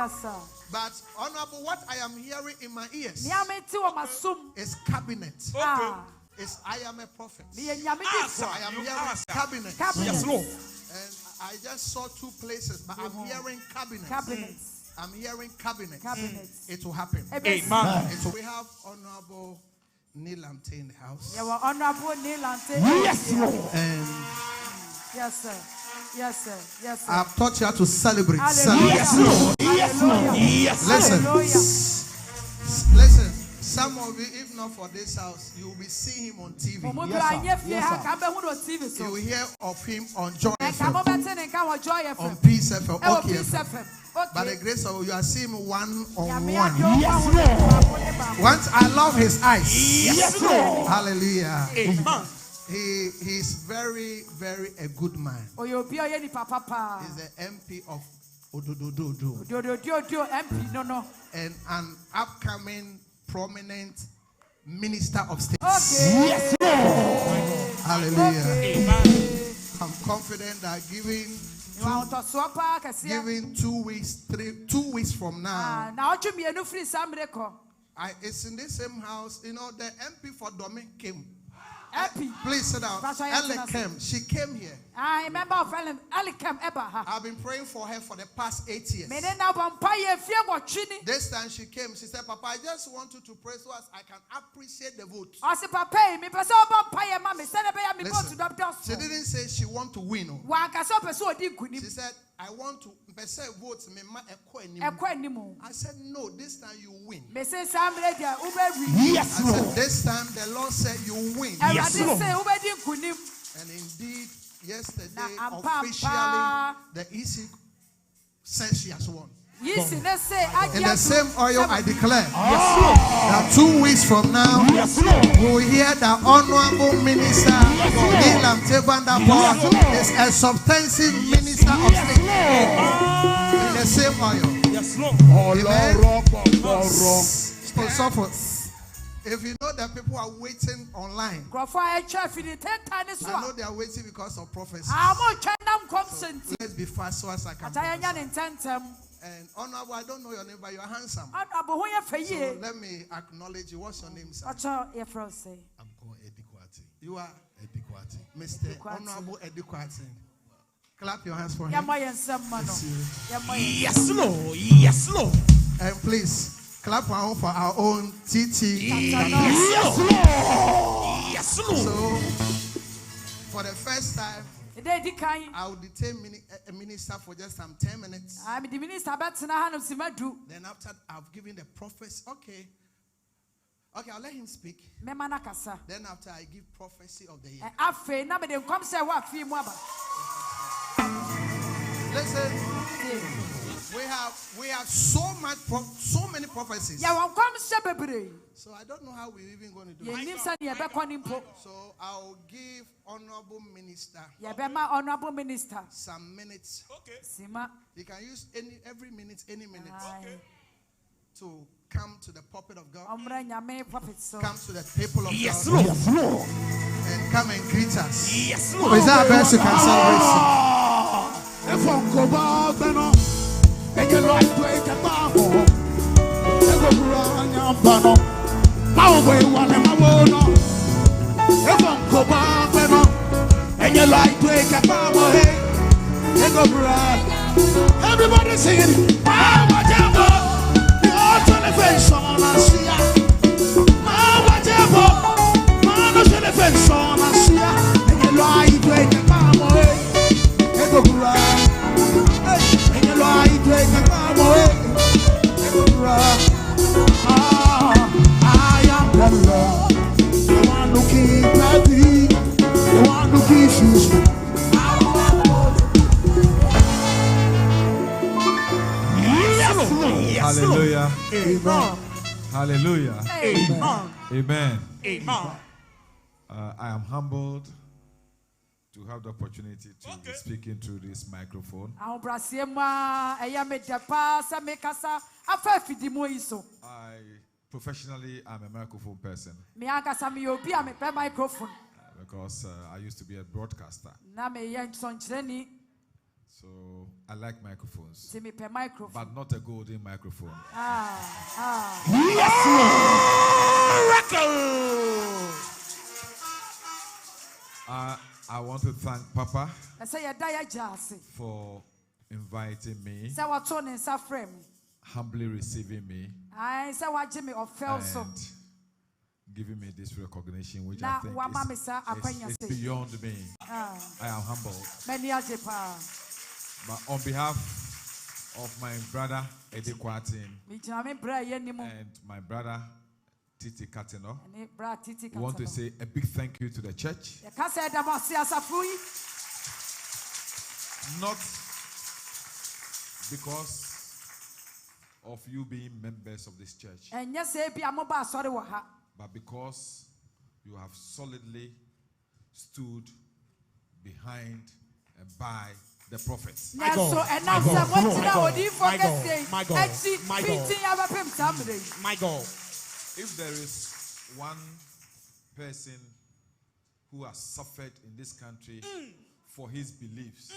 Yes, sir. But Honorable, what I am hearing in my ears is cabinet. I am a prophet. I am hearing cabinet. Yes, Lord. And I just saw two places, but I'm hearing cabinet. I'm hearing cabinet. It will happen. Amen. So we have Honorable Lante in the house. Honorable Lante. Yes, Lord. And yes, sir. Yes, sir. Yes, sir. I've taught you how to celebrate. Yes, Lord. Yes, Lord. Yes. Listen. Some of you, if not for this house, you will be seeing him on TV. Yes, you will hear of him on Joy FM, on Peace FM, OK FM. By the grace of God, you are seeing him one-on-one. Yes, Lord. Once I love his eyes. Yes, Lord. Hallelujah. Amen. He's very, very a good man. He's the MP of Oduro. And an upcoming prominent minister of state. Yes, Lord. Hallelujah. Amen. I'm confident that giving 2 weeks, 2 weeks from now, it's in the same house. You know, the MP for Dome came. Please sit down. Ella came. She came here. I remember I've been praying for her for the past 8 years. This time she came. She said, Papa, I just want you to pray so as I can appreciate the vote. Listen, she didn't say she want to win. She said, I want to vote. I said, no, this time you win. Yes, I said, this time the Lord said you win. Yes, Lord. And indeed, yesterday, officially, the EC says she has won. In the same oil, I declare that 2 weeks from now, we will hear the Honorable Minister Lante Vandepuaje is a substantive minister of state. In the same oil. Yes, Lord. If you know that people are waiting online, I know they are waiting because of prophecy. So let's be fast so as I can. And Honorable, I don't know your name, but you are handsome. So let me acknowledge you. What's your name, sir? I'm called Edikwati. You are Edikwati. Mr. Honorable Edikwati. Clap your hands for him. Yes, Lord. Yes, Lord. And please clap for our own TT. Yes, Lord. Yes, Lord. So, for the first time, I will detain a minister for just some 10 minutes. Then after I've given the prophecy, okay, I'll let him speak. Then after I give prophecy of the year. Listen, we have so many prophecies. So I don't know how we're even going to do it. So I'll give Honorable Minister some minutes. Okay. You can use every minute, any minute to come to the pulpit of God. Come to the people of yes, God. Yes, Lord. And come and greet us. Yes, Lord. Is that best you can everybody singing. I am the Lord, the one who keeps thee, the one who keeps you. Hallelujah. Amen. Hallelujah. Amen. Amen. Amen. I am humbled to have the opportunity to be speaking through this microphone. I professionally am a microphone person because I used to be a broadcaster. So I like microphones, microphone. but not a golden microphone. I want to thank Papa for inviting me, humbly receiving me, and giving me this recognition, which I think is beyond me. I am humbled. But on behalf of my brother Eddie Kwatin and my brother Titi Katino, I want to say a big thank you to the church. Not because of you being members of this church, but because you have solidly stood behind and by the prophets. My God. If there is one person who has suffered in this country for his beliefs,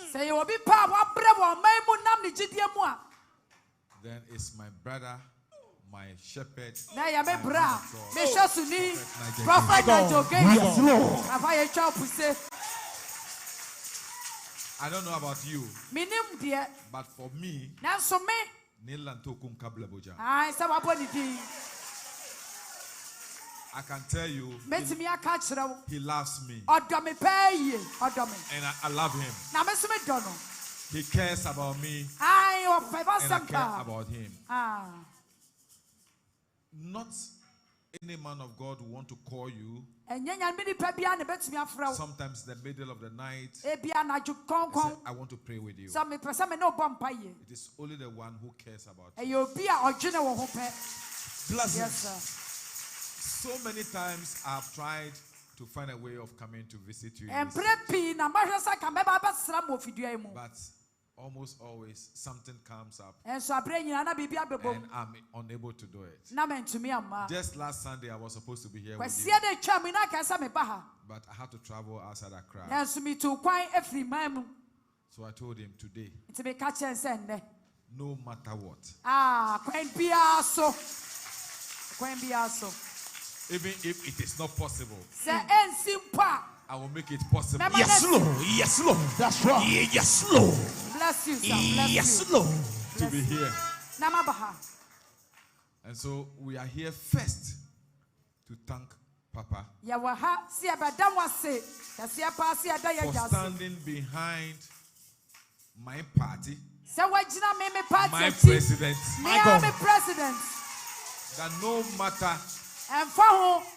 then it's my brother, my shepherd, Prophet Nigel Gaisie. I don't know about you, but for me, I can tell you, he loves me, and I love him. He cares about me, and I care about him. Not any man of God will want to call you sometimes in the middle of the night and say, I want to pray with you. It is only the one who cares about you. Bless him. So many times I've tried to find a way of coming to visit you, but almost always something comes up and I'm unable to do it. Just last Sunday I was supposed to be here with you, but I had to travel outside Accra. So I told him today, no matter what, even if it is not possible, I will make it possible. Yes, Lord. Yes, Lord. That's right. Yes, Lord. Bless you, sir. Yes, Lord. To be here. And so we are here first to thank Papa for standing behind my party, my president, that no matter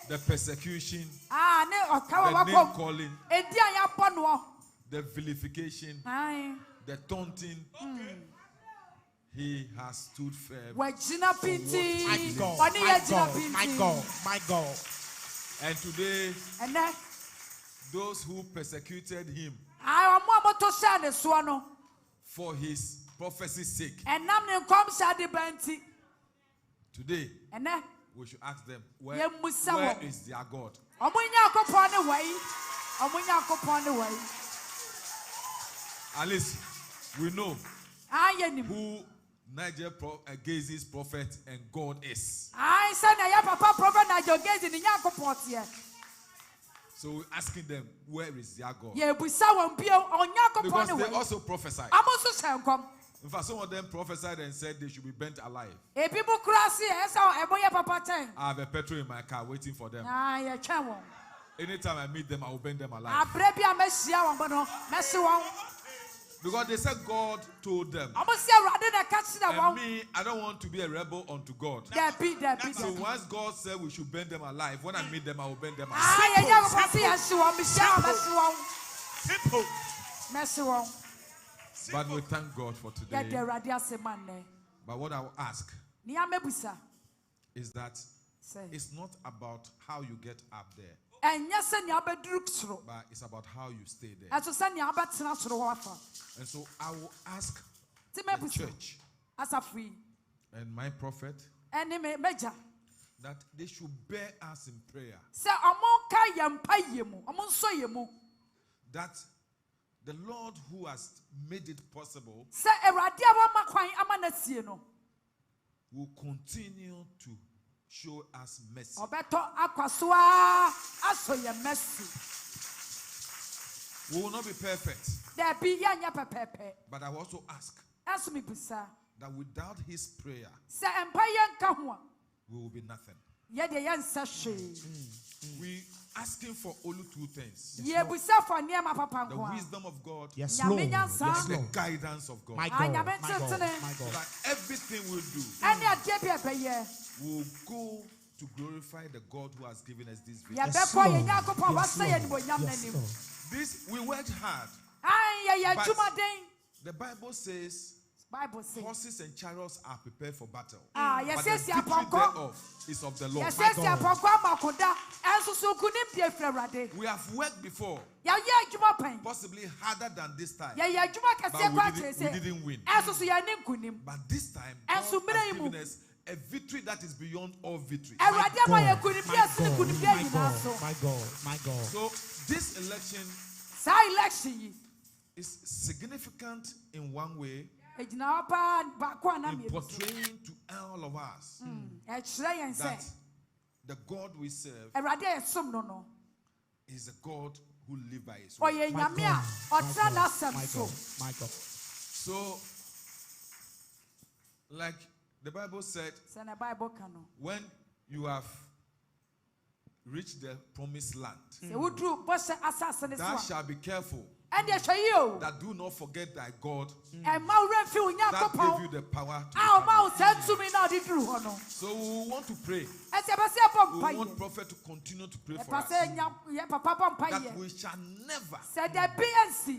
the persecution, the name calling, the vilification, the taunting, he has stood firm. My God. And today, those who persecuted him for his prophecy's sake, today, we should ask them, where is their God? At least we know who Nigel Gaisie's prophet and God is. So we're asking them, where is their God? Because they also prophesied. In fact, some of them prophesied and said they should be burnt alive. I have a petrol in my car waiting for them. Anytime I meet them, I will burn them alive. Because they said God told them. And me, I don't want to be a rebel unto God. So once God said we should burn them alive, when I meet them, I will burn them alive. Simple. But we thank God for today. But what I will ask is that it's not about how you get up there, but it's about how you stay there. And so I will ask the church and my prophet that they should bear us in prayer, that the Lord who has made it possible will continue to show us mercy. We will not be perfect. But I will also ask that without his prayer, we will be nothing. We asking for only two things. The wisdom of God, yes, Lord. Yes, Lord. The guidance of God. My God, my God, my God. That everything we do will go to glorify the God who has given us this vision. Yes, Lord. Yes, Lord. Yes, Lord. This, we worked hard. But the Bible says horses and chariots are prepared for battle. But the victory thereof is of the Lord. We have worked before, possibly harder than this time, but we didn't win. But this time, God has given us a victory that is beyond all victories. My God, my God. So this election is significant in one way, in portraying to all of us that the God we serve is a God who lives by his word. My God. So, like the Bible said, when you have reached the promised land, thou shalt be careful that do not forget thy God that gave you the power to become. So we want to pray. We want Prophet to continue to pray for us, that we shall never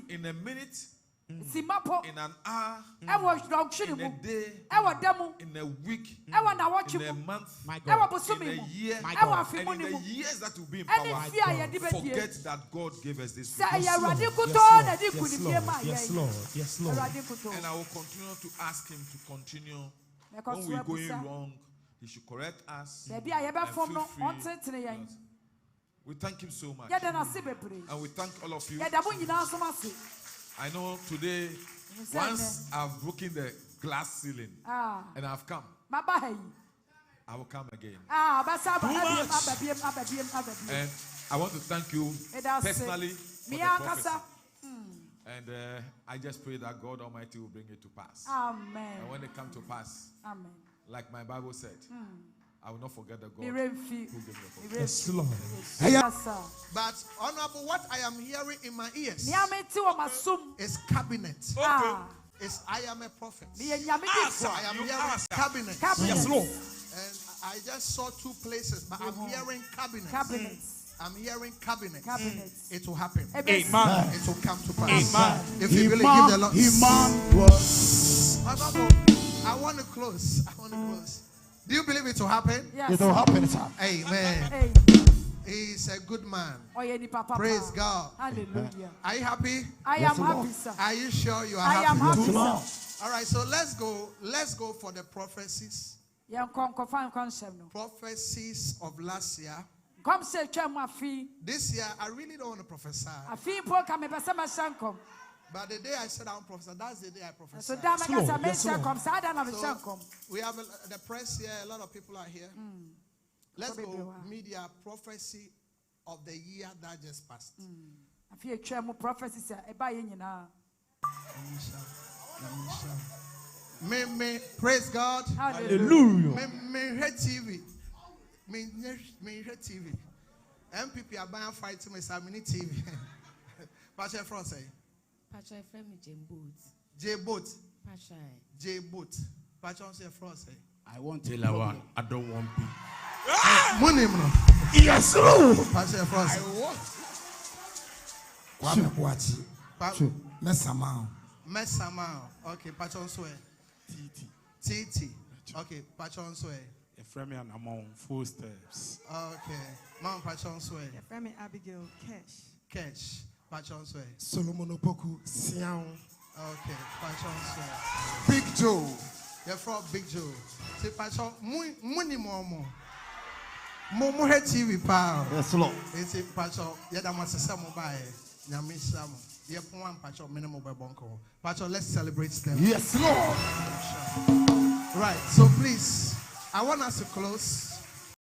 in a minute, in an hour, in a day, in a week, in a month, in a year, and in the years that will be in power, forget that God gave us this vision. Yes, Lord. Yes, Lord. Yes, Lord. And I will continue to ask him to continue. When we're going wrong, he should correct us. And feel free. We thank him so much. And we thank all of you. I know today, once I've broken the glass ceiling and I've come, I will come again. And I want to thank you personally for the prophecy. And I just pray that God Almighty will bring it to pass. Amen. And when it comes to pass, amen, like my Bible said, I will not forget the God who gave me the prophecy. Yes, Lord. But honorable, what I am hearing in my ears is cabinet. Okay. I am a prophet. Sir, I am hearing cabinet. Yes, Lord. And I just saw two places, but I'm hearing cabinet. I'm hearing cabinet. It will happen. Amen. It will come to pass. Amen. If you really give the Lord. Honorable, I want to close. Do you believe it will happen? Yes. It will happen, sir. Amen. He's a good man. Praise God. Hallelujah. Are you happy? I am happy, sir. Are you sure you are I happy? am happy, sir. All right, so let's go for the prophecies. Prophecies of last year. This year, I really don't want to prophesy. But the day I said I won't prophesy, that's the day I prophesy. So we have the press here, a lot of people are here. Let's go media prophecy of the year that just passed. Me praise God. Hallelujah. Me TV. Me TV. MPP are buying fighting me, so I need TV. Pastor France say. Pastor Afenyi J-Boat. J-Boat. Pastor say France say. I want to one. I don't want to. Money, yes, Lord. Pastor France. Messama. Okay, Pastor swear. TT. Okay, Pastor swear. Afenyi and among footsteps. Okay, Mom Pastor swear. Afenyi Abigail Cash. Pastor swear. Solomon Opoku Sian. Okay, Pastor swear. Big Joe. You're from Big Joe. Say Pastor, money more. Momo TV power. Yes, Lord. It's Pastor. Yada masasa mobile. Nyamisamo. Pacho, let's celebrate them. Yes, Lord. Right, so please, I want us to close.